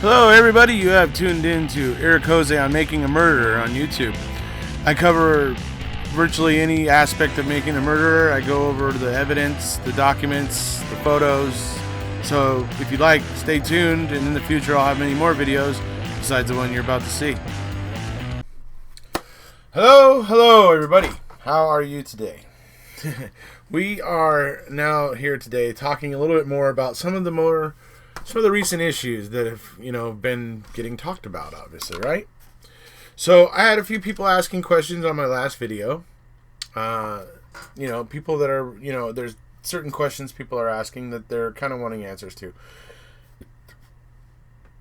Hello, everybody. You have tuned in to Eric Jose on Making a Murderer on YouTube. I cover virtually any aspect of making a murderer. I go over the evidence, the documents, the photos. So if you like, stay tuned, and in the future I'll have many more videos besides the one you're about to see. Hello, everybody. How are you today? We are now here today talking a little bit more about some of the recent issues that have, been getting talked about, obviously, right? So I had a few people asking questions on my last video. People that are, there's certain questions people are asking that they're kind of wanting answers to.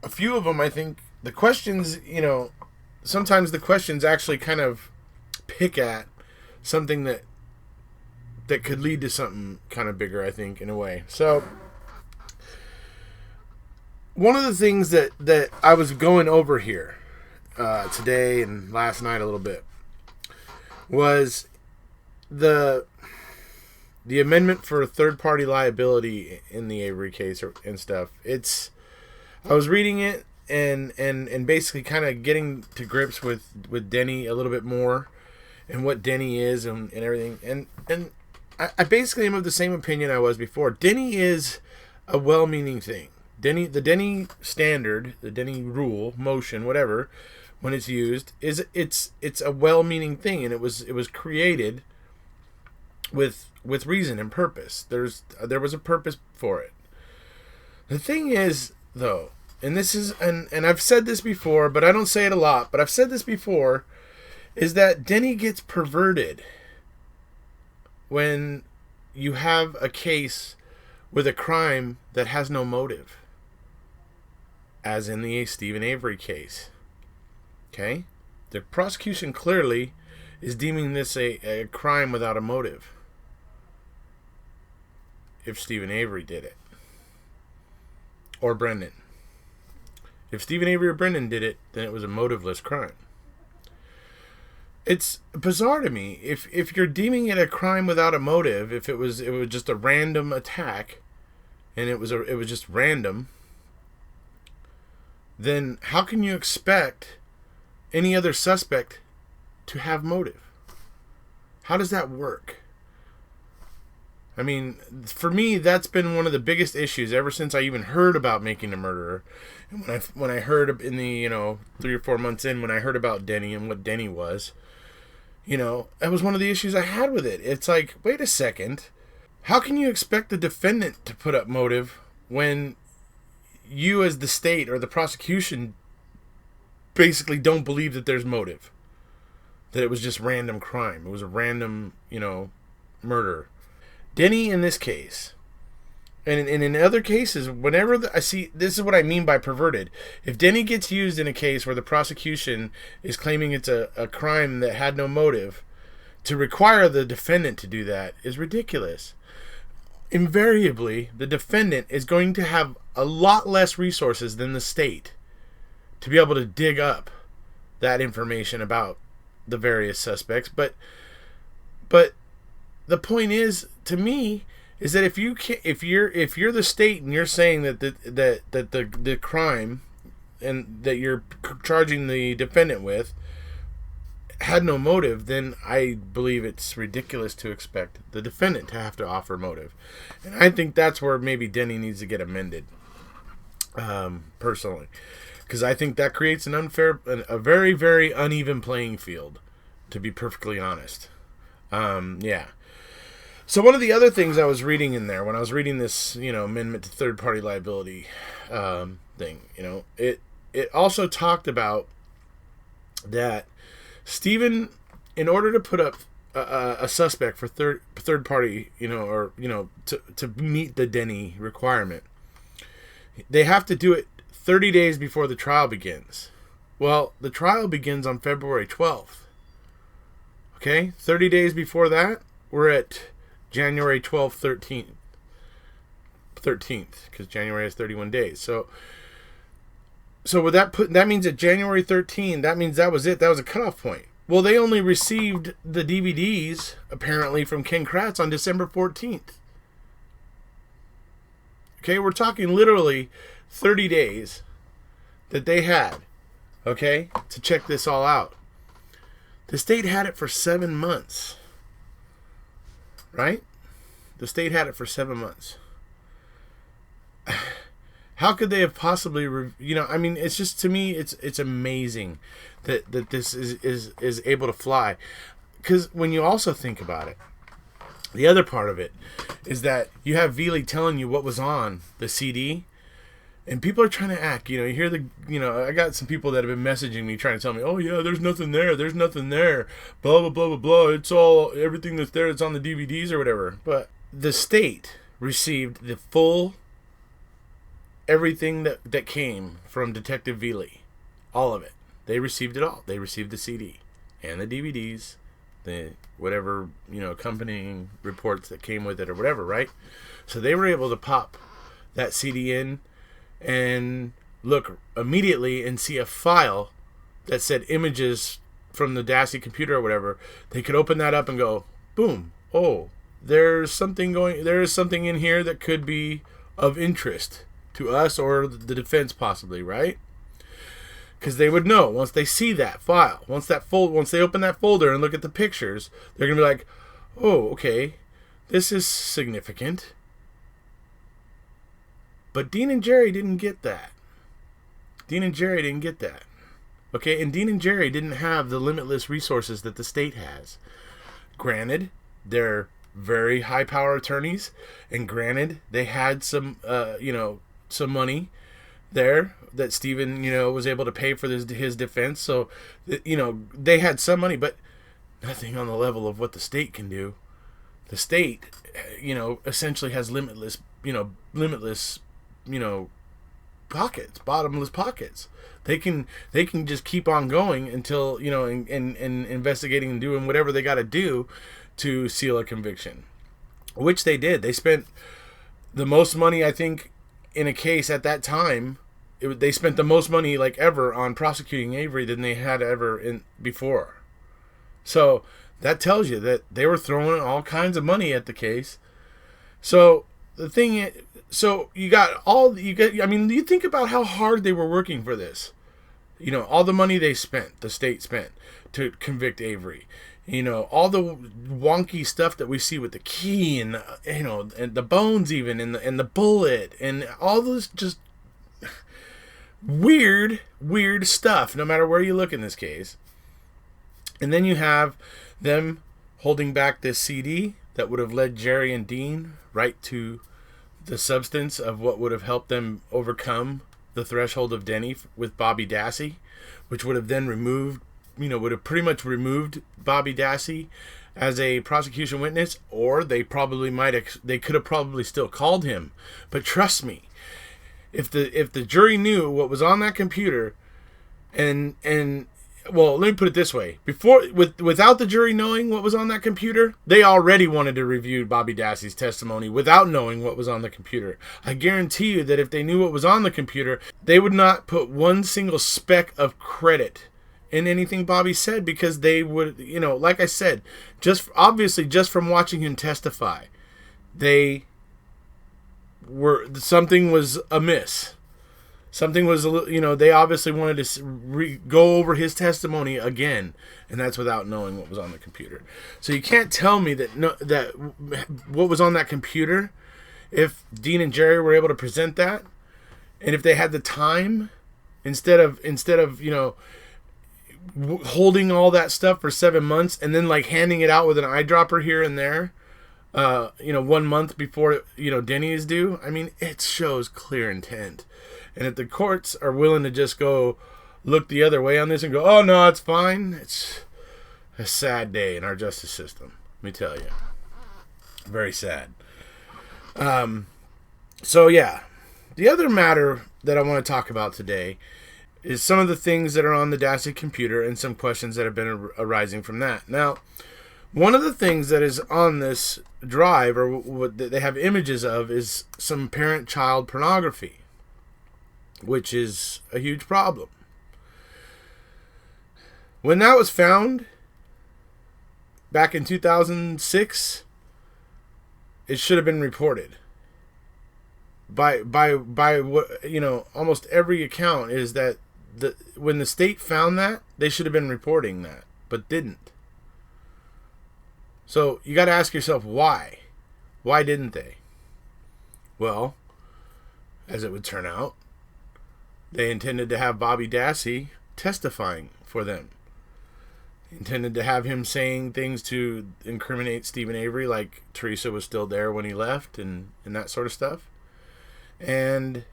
A few of them, I think, the questions, sometimes the questions actually kind of pick at something that could lead to something kind of bigger, I think, in a way. So one of the things that I was going over here today and last night a little bit was the amendment for third-party liability in the Avery case and stuff. I was reading it and basically kind of getting to grips with Denny a little bit more and what Denny is and everything. And I basically am of the same opinion I was before. Denny is a well-meaning thing. The Denny standard, the Denny rule, motion, whatever, when it's used, it's a well-meaning thing, and it was created with reason and purpose. There was a purpose for it. The thing is, though, and this is and I've said this before, but I don't say it a lot, but I've said this before, is that Denny gets perverted when you have a case with a crime that has no motive, as in the Stephen Avery case. Okay? The prosecution clearly is deeming this a crime without a motive, if Stephen Avery did it. Or Brendan. If Stephen Avery or Brendan did it, then it was a motiveless crime. It's bizarre to me. If you're deeming it a crime without a motive, if it was just a random attack, and it was just random, then how can you expect any other suspect to have motive? How does that work? I mean, for me, that's been one of the biggest issues ever since I even heard about Making a Murderer. And when I heard in the 3 or 4 months in, when I heard about Denny and what Denny was, that was one of the issues I had with it. It's like, wait a second, how can you expect the defendant to put up motive when you as the state or the prosecution basically don't believe that there's motive? That it was just random crime. It was a random, murder. Denny in this case, and in other cases, whenever I see, this is what I mean by perverted. If Denny gets used in a case where the prosecution is claiming it's a crime that had no motive, to require the defendant to do that is ridiculous. Invariably, the defendant is going to have a lot less resources than the state to be able to dig up that information about the various suspects. But the point is, to me, is that if you're the state and you're saying that the crime and that you're charging the defendant with had no motive, then I believe it's ridiculous to expect the defendant to have to offer motive. And I think that's where maybe Denny needs to get amended, personally. Because I think that creates a very, very uneven playing field, to be perfectly honest. Yeah. So one of the other things I was reading in there, when I was reading this, amendment to third-party liability thing, it also talked about that Stephen, in order to put up a suspect for third party, to meet the Denny requirement, they have to do it 30 days before the trial begins. Well, the trial begins on February 12th. Okay? 30 days before that, we're at January 12th, 13th, because January has 31 days. So with that means that January 13th, that means that was it. That was a cutoff point. Well, they only received the DVDs, apparently, from Ken Kratz on December 14th. Okay, we're talking literally 30 days that they had, okay, to check this all out. The state had it for 7 months. Right? The state had it for 7 months. How could they have possibly, I mean, it's just, to me, it's amazing that this is able to fly. Because when you also think about it, the other part of it is that you have Veely telling you what was on the CD, and people are trying to act, you hear I got some people that have been messaging me trying to tell me, oh yeah, there's nothing there, blah, blah, blah, blah, blah, it's all, everything that's there, it's on the DVDs or whatever. But the state received the full, everything that came from Detective Veely. All of it. They received it all. They received the CD and the DVDs, the whatever, accompanying reports that came with it or whatever, right? So they were able to pop that CD in and look immediately and see a file that said images from the Dassey computer or whatever. They could open that up and go, boom, oh, there is something in here that could be of interest to us or the defense possibly, right? Because they would know once they see that file, once they open that folder and look at the pictures, they're going to be like, oh, okay, this is significant. But Dean and Jerry didn't get that. Okay, and Dean and Jerry didn't have the limitless resources that the state has. Granted, they're very high power attorneys, and granted, they had some money there that Stephen, was able to pay for his defense. So, they had some money, but nothing on the level of what the state can do. The state, essentially has limitless pockets, bottomless pockets. They can just keep on going until, and investigating and doing whatever they got to do to seal a conviction, which they did. They spent the most money, I think, in a case at that time. They spent the most money like ever on prosecuting Avery than they had ever before. So that tells you that they were throwing all kinds of money at the case. So the thing is, I mean, you think about how hard they were working for this. All the money the state spent to convict Avery. All the wonky stuff that we see with the key and and the bones even and the bullet and all those just weird stuff, no matter where you look in this case. And then you have them holding back this CD that would have led Jerry and Dean right to the substance of what would have helped them overcome the threshold of Denny with Bobby Dassey, which would have then would have pretty much removed Bobby Dassey as a prosecution witness, or they could have probably still called him. But trust me, if the jury knew what was on that computer, and well, let me put it this way: without the jury knowing what was on that computer, they already wanted to review Bobby Dassey's testimony without knowing what was on the computer. I guarantee you that if they knew what was on the computer, they would not put one single speck of credit in anything Bobby said, because they would, like I said, just from watching him testify, something was amiss. Something was, they obviously wanted to go over his testimony again, and that's without knowing what was on the computer. So you can't tell me that what was on that computer, if Dean and Jerry were able to present that, and if they had the time, instead of holding all that stuff for 7 months and then like handing it out with an eyedropper here and there, 1 month before Denny is due. I mean, it shows clear intent. And if the courts are willing to just go look the other way on this and go, oh no, it's fine, it's a sad day in our justice system, let me tell you. Very sad. So yeah, the other matter that I want to talk about today is some of the things that are on the Dassey computer and some questions that have been arising from that. Now, one of the things that is on this drive, or what they have images of, is some parent-child pornography, which is a huge problem. When that was found back in 2006, it should have been reported. By what almost every account is that when the state found that, they should have been reporting that, but didn't. So you got to ask yourself why. Why didn't they? Well, as it would turn out, they intended to have Bobby Dassey testifying for them. They intended to have him saying things to incriminate Stephen Avery, like Teresa was still there when he left and that sort of stuff. And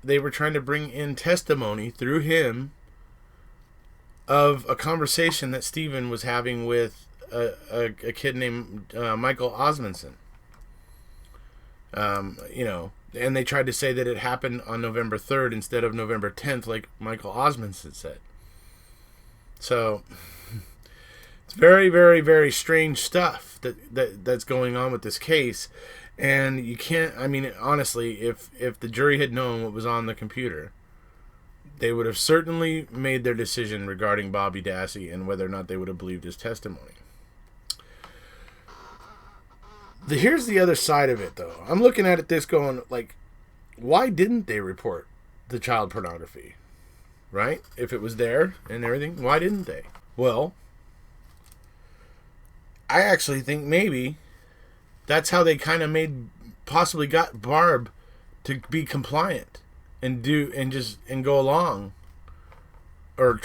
they were trying to bring in testimony through him of a conversation that Stephen was having with a kid named Michael Osmondson. And they tried to say that it happened on November 3rd instead of November 10th, like Michael Osmondson said. So it's very, very, very strange stuff that's going on with this case. And you can't, I mean, honestly, if the jury had known what was on the computer, they would have certainly made their decision regarding Bobby Dassey and whether or not they would have believed his testimony. Here's the other side of it, though. I'm looking at this going, like, why didn't they report the child pornography? Right? If it was there and everything, why didn't they? Well, I actually think maybe that's how they kind of possibly got Barb to be compliant and go along, or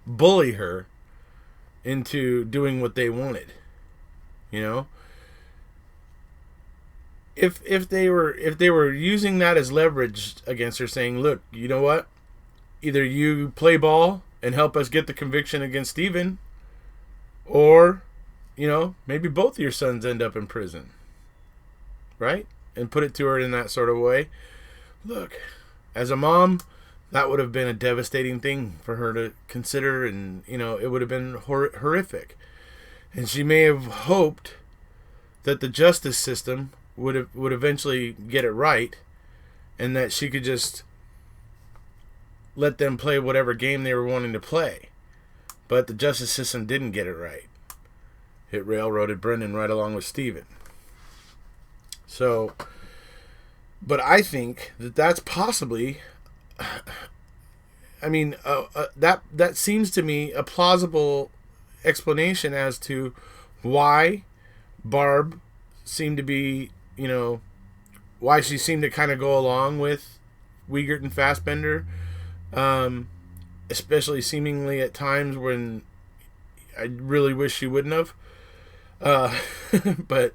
bully her into doing what they wanted. If they were using that as leverage against her, saying, look, you know what? Either you play ball and help us get the conviction against Stephen, or, maybe both of your sons end up in prison. Right? And put it to her in that sort of way. Look, as a mom, that would have been a devastating thing for her to consider, and, it would have been horrific. And she may have hoped that the justice system would eventually get it right, and that she could just let them play whatever game they were wanting to play. But the justice system didn't get it right. It railroaded Brendan right along with Stephen. So, but I think that that's possibly, that seems to me a plausible explanation as to why Barb seemed to be, why she seemed to kind of go along with Wiegert and Fassbender, especially seemingly at times when I really wish she wouldn't have. But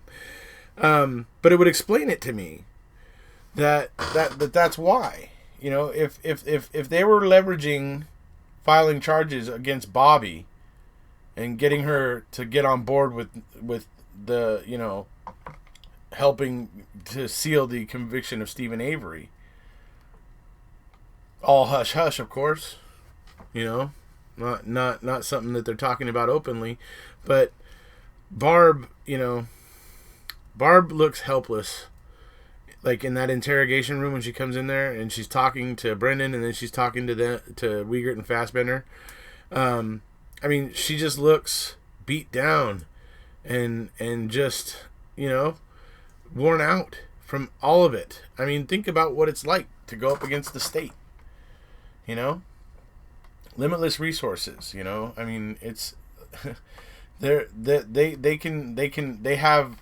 it would explain it to me that's why, if they were leveraging filing charges against Bobby and getting her to get on board with the, helping to seal the conviction of Stephen Avery, all hush hush, of course, not something that they're talking about openly, but Barb looks helpless, like in that interrogation room when she comes in there and she's talking to Brendan and then she's talking to Wiegert and Fassbender. She just looks beat down and just, worn out from all of it. Think about what it's like to go up against the state, limitless resources, it's they have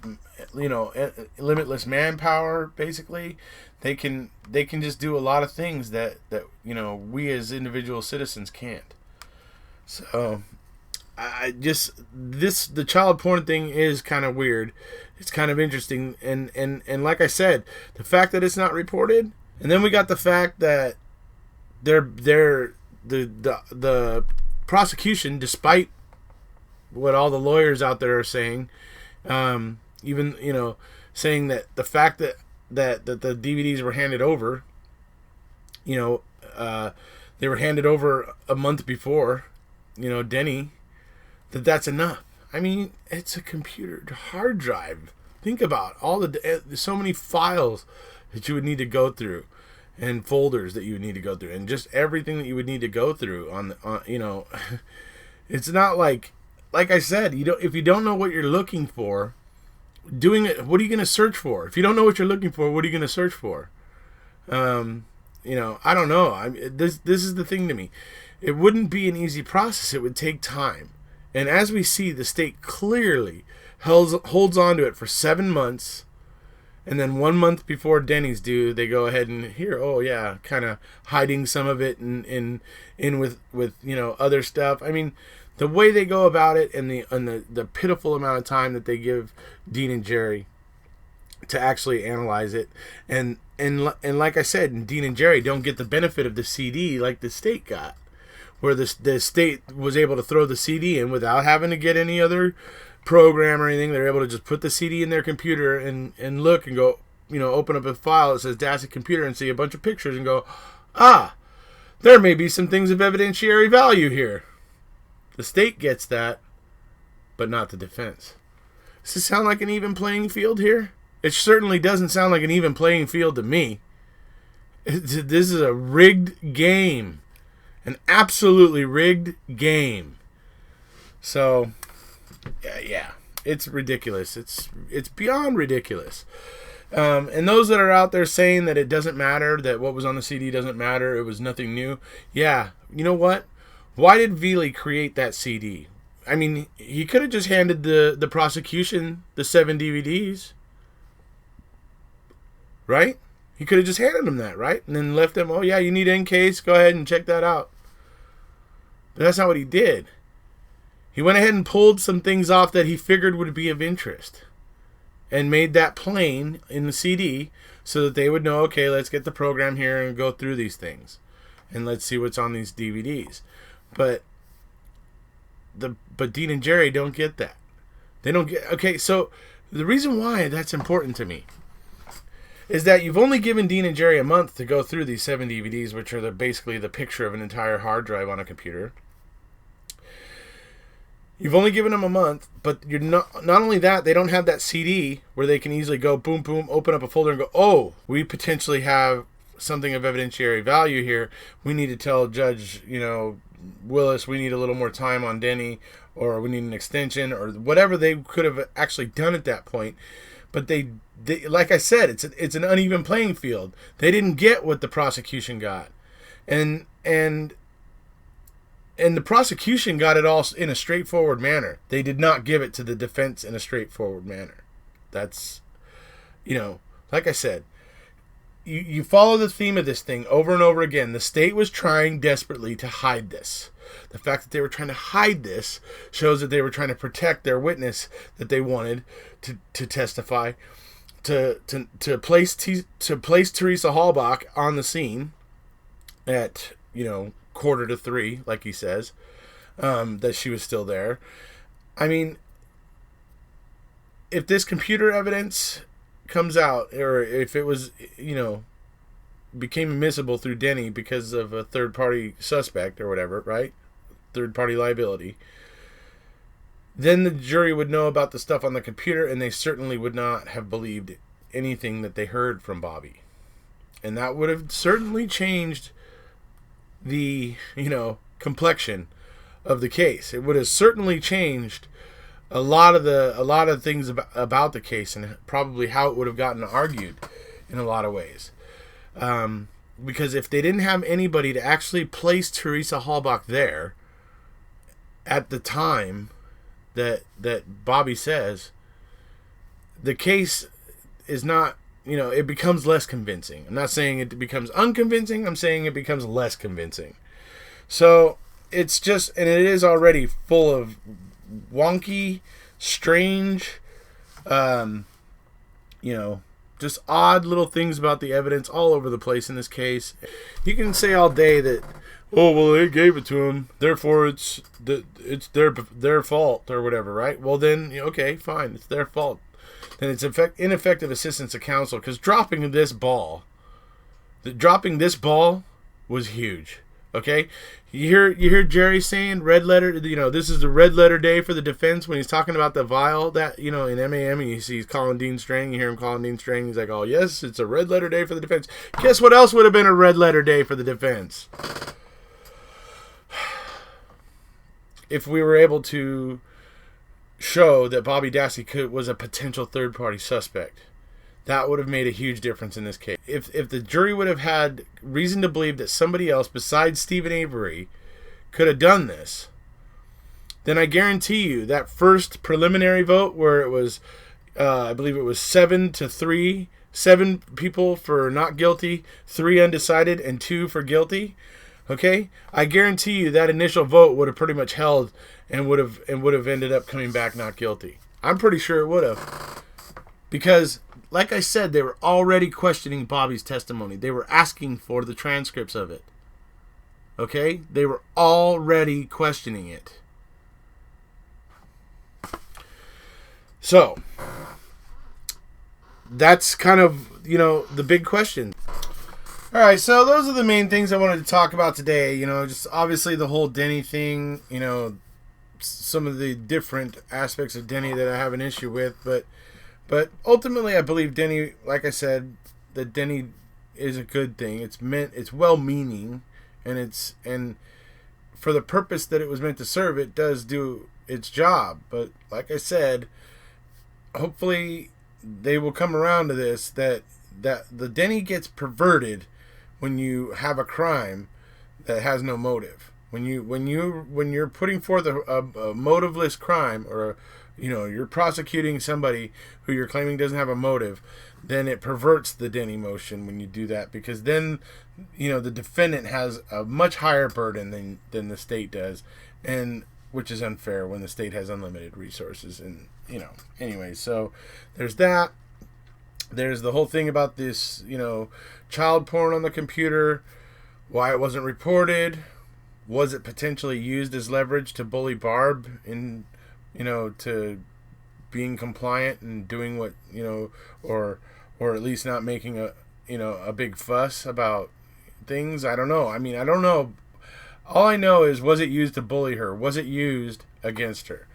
limitless manpower. Basically, they can just do a lot of things that we as individual citizens can't. So the child porn thing is kind of weird. It's kind of interesting, and like I said, the fact that it's not reported, and then we got the fact that the prosecution, despite what all the lawyers out there are saying, even saying that the fact that the DVDs were handed over, they were handed over a month before, Denny, that's enough. It's a computer hard drive. Think about all so many files that you would need to go through, and folders that you would need to go through, and just everything that you would need to go through on it's not like I said, if you don't know what you're looking for, doing it, what are you going to search for? If you don't know what you're looking for, what are you going to search for? I don't know. This is the thing to me. It wouldn't be an easy process. It would take time. And as we see, the state clearly holds on to it for 7 months. And then 1 month before Denny's due, they go ahead and kind of hiding some of it in with other stuff. I mean, the way they go about it and the pitiful amount of time that they give Dean and Jerry to actually analyze it, and like I said, Dean and Jerry don't get the benefit of the CD like the state got, where the state was able to throw the CD in without having to get any other program or anything. They're able to just put the CD in their computer and look and go, open up a file that says Dassey computer and see a bunch of pictures and go, there may be some things of evidentiary value here. The state gets that, but not the defense. Does this sound like an even playing field here? It certainly doesn't sound like an even playing field to me. This is a rigged game. An absolutely rigged game. So, yeah, it's ridiculous. It's beyond ridiculous. And those that are out there saying that it doesn't matter, that what was on the CD doesn't matter, it was nothing new. Yeah, you know what? Why did Veely create that CD? I mean, he could have just handed the prosecution the 7 DVDs. Right? He could have just handed them that, right? And then left them, oh yeah, you need NCASE, go ahead and check that out. But that's not what he did. He went ahead and pulled some things off that he figured would be of interest. And made that plain in the CD so that they would know, okay, let's get the program here and go through these things. And let's see what's on these DVDs. But Dean and Jerry don't get that. They don't get... Okay, so the reason why that's important to me is that you've only given Dean and Jerry a month to go through these 7 DVDs, which are basically the picture of an entire hard drive on a computer. You've only given them a month, but you're not only that, they don't have that CD where they can easily go boom, boom, open up a folder and go, oh, we potentially have something of evidentiary value here. We need to tell Judge, Willis, we need a little more time on Denny, or we need an extension, or whatever they could have actually done at that point. But they like I said, it's an uneven playing field. They didn't get what the prosecution got, and the prosecution got it all in a straightforward manner. They did not give it to the defense in a straightforward manner. That's, like I said, you follow the theme of this thing over and over again. The state was trying desperately to hide this. The fact that they were trying to hide this shows that they were trying to protect their witness that they wanted to testify, to place Teresa Hallbach on the scene at 2:45, like he says, that she was still there. I mean, if this computer evidence comes out, or if it was, became admissible through Denny because of a third-party suspect or whatever, right? Third-party liability, then the jury would know about the stuff on the computer, and they certainly would not have believed anything that they heard from Bobby. And that would have certainly changed the, complexion of the case. It would have certainly changed a lot of things about the case, and probably how it would have gotten argued in a lot of ways. Because if they didn't have anybody to actually place Teresa Hallbach there at the time that Bobby says, the case is not, it becomes less convincing. I'm not saying it becomes unconvincing. I'm saying it becomes less convincing. So it's just, and it is already full of wonky, strange, just odd little things about the evidence all over the place in this case. You can say all day that, oh, well, they gave it to him, therefore it's their fault or whatever, right? Well, then, okay, fine, it's their fault. Then it's ineffective assistance of counsel, because dropping this ball was huge. Okay, you hear Jerry saying red letter. This is the red letter day for the defense when he's talking about the vial that in MAM, and you see he's calling Dean Strang. You hear him calling Dean Strang. He's like, oh yes, it's a red letter day for the defense. Guess what else would have been a red letter day for the defense? If we were able to show that Bobby Dassey was a potential third-party suspect, that would have made a huge difference in this case. If the jury would have had reason to believe that somebody else besides Stephen Avery could have done this, then I guarantee you that first preliminary vote where it was, I believe it was 7-3, 7 people for not guilty, 3 undecided, and 2 for guilty. Okay, I guarantee you that initial vote would have pretty much held and would have ended up coming back not guilty. I'm pretty sure it would have, because, like I said, they were already questioning Bobby's testimony. They were asking for the transcripts of it. Okay, they were already questioning it. So, that's kind of, the big question. All right, so those are the main things I wanted to talk about today. Just obviously the whole Denny thing, some of the different aspects of Denny that I have an issue with. But ultimately, I believe Denny, like I said, that Denny is a good thing. It's well-meaning, and for the purpose that it was meant to serve, it does do its job. But like I said, hopefully they will come around to this, that the Denny gets perverted when you have a crime that has no motive. When you're putting forth a motiveless crime, or you're prosecuting somebody who you're claiming doesn't have a motive, then it perverts the Denny motion when you do that, because then the defendant has a much higher burden than the state does, and which is unfair when the state has unlimited resources. And anyway, so there's that. There's the whole thing about this, child porn on the computer, why it wasn't reported. Was it potentially used as leverage to bully Barb in, to being compliant and doing what, or at least not making a big fuss about things? I don't know. I don't know. All I know is, was it used to bully her? Was it used against her?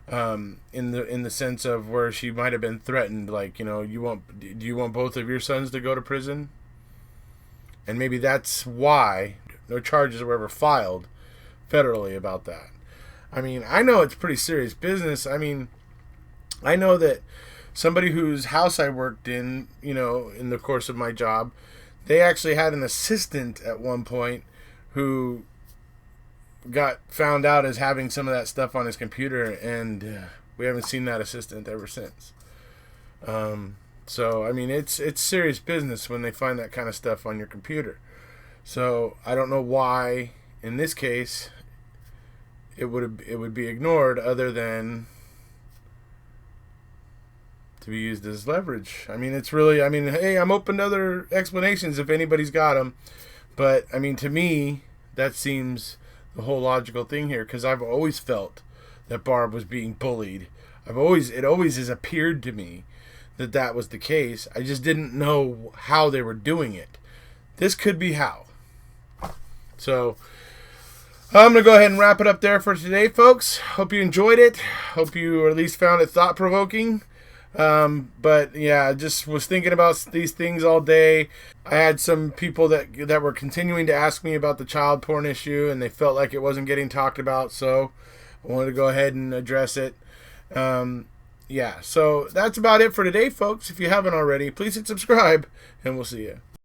In the sense of where she might have been threatened, like, do you want both of your sons to go to prison? And maybe that's why no charges were ever filed federally about that. I know it's pretty serious business. I know that somebody whose house I worked in, in the course of my job, they actually had an assistant at one point who got found out as having some of that stuff on his computer, and we haven't seen that assistant ever since. So it's serious business when they find that kind of stuff on your computer. So I don't know why in this case it would be ignored, other than to be used as leverage. It's really, hey, I'm open to other explanations if anybody's got them, but to me that seems the whole logical thing here, because I've always felt that Barb was being bullied. It always has appeared to me that was the case. I just didn't know how they were doing it. This could be how. So I'm going to go ahead and wrap it up there for today, folks. Hope you enjoyed it. Hope you at least found it thought-provoking. But yeah, I just was thinking about these things all day. I had some people that were continuing to ask me about the child porn issue, and they felt like it wasn't getting talked about, so I wanted to go ahead and address it. Yeah, so that's about it for today, folks. If you haven't already, please hit subscribe, and we'll see you.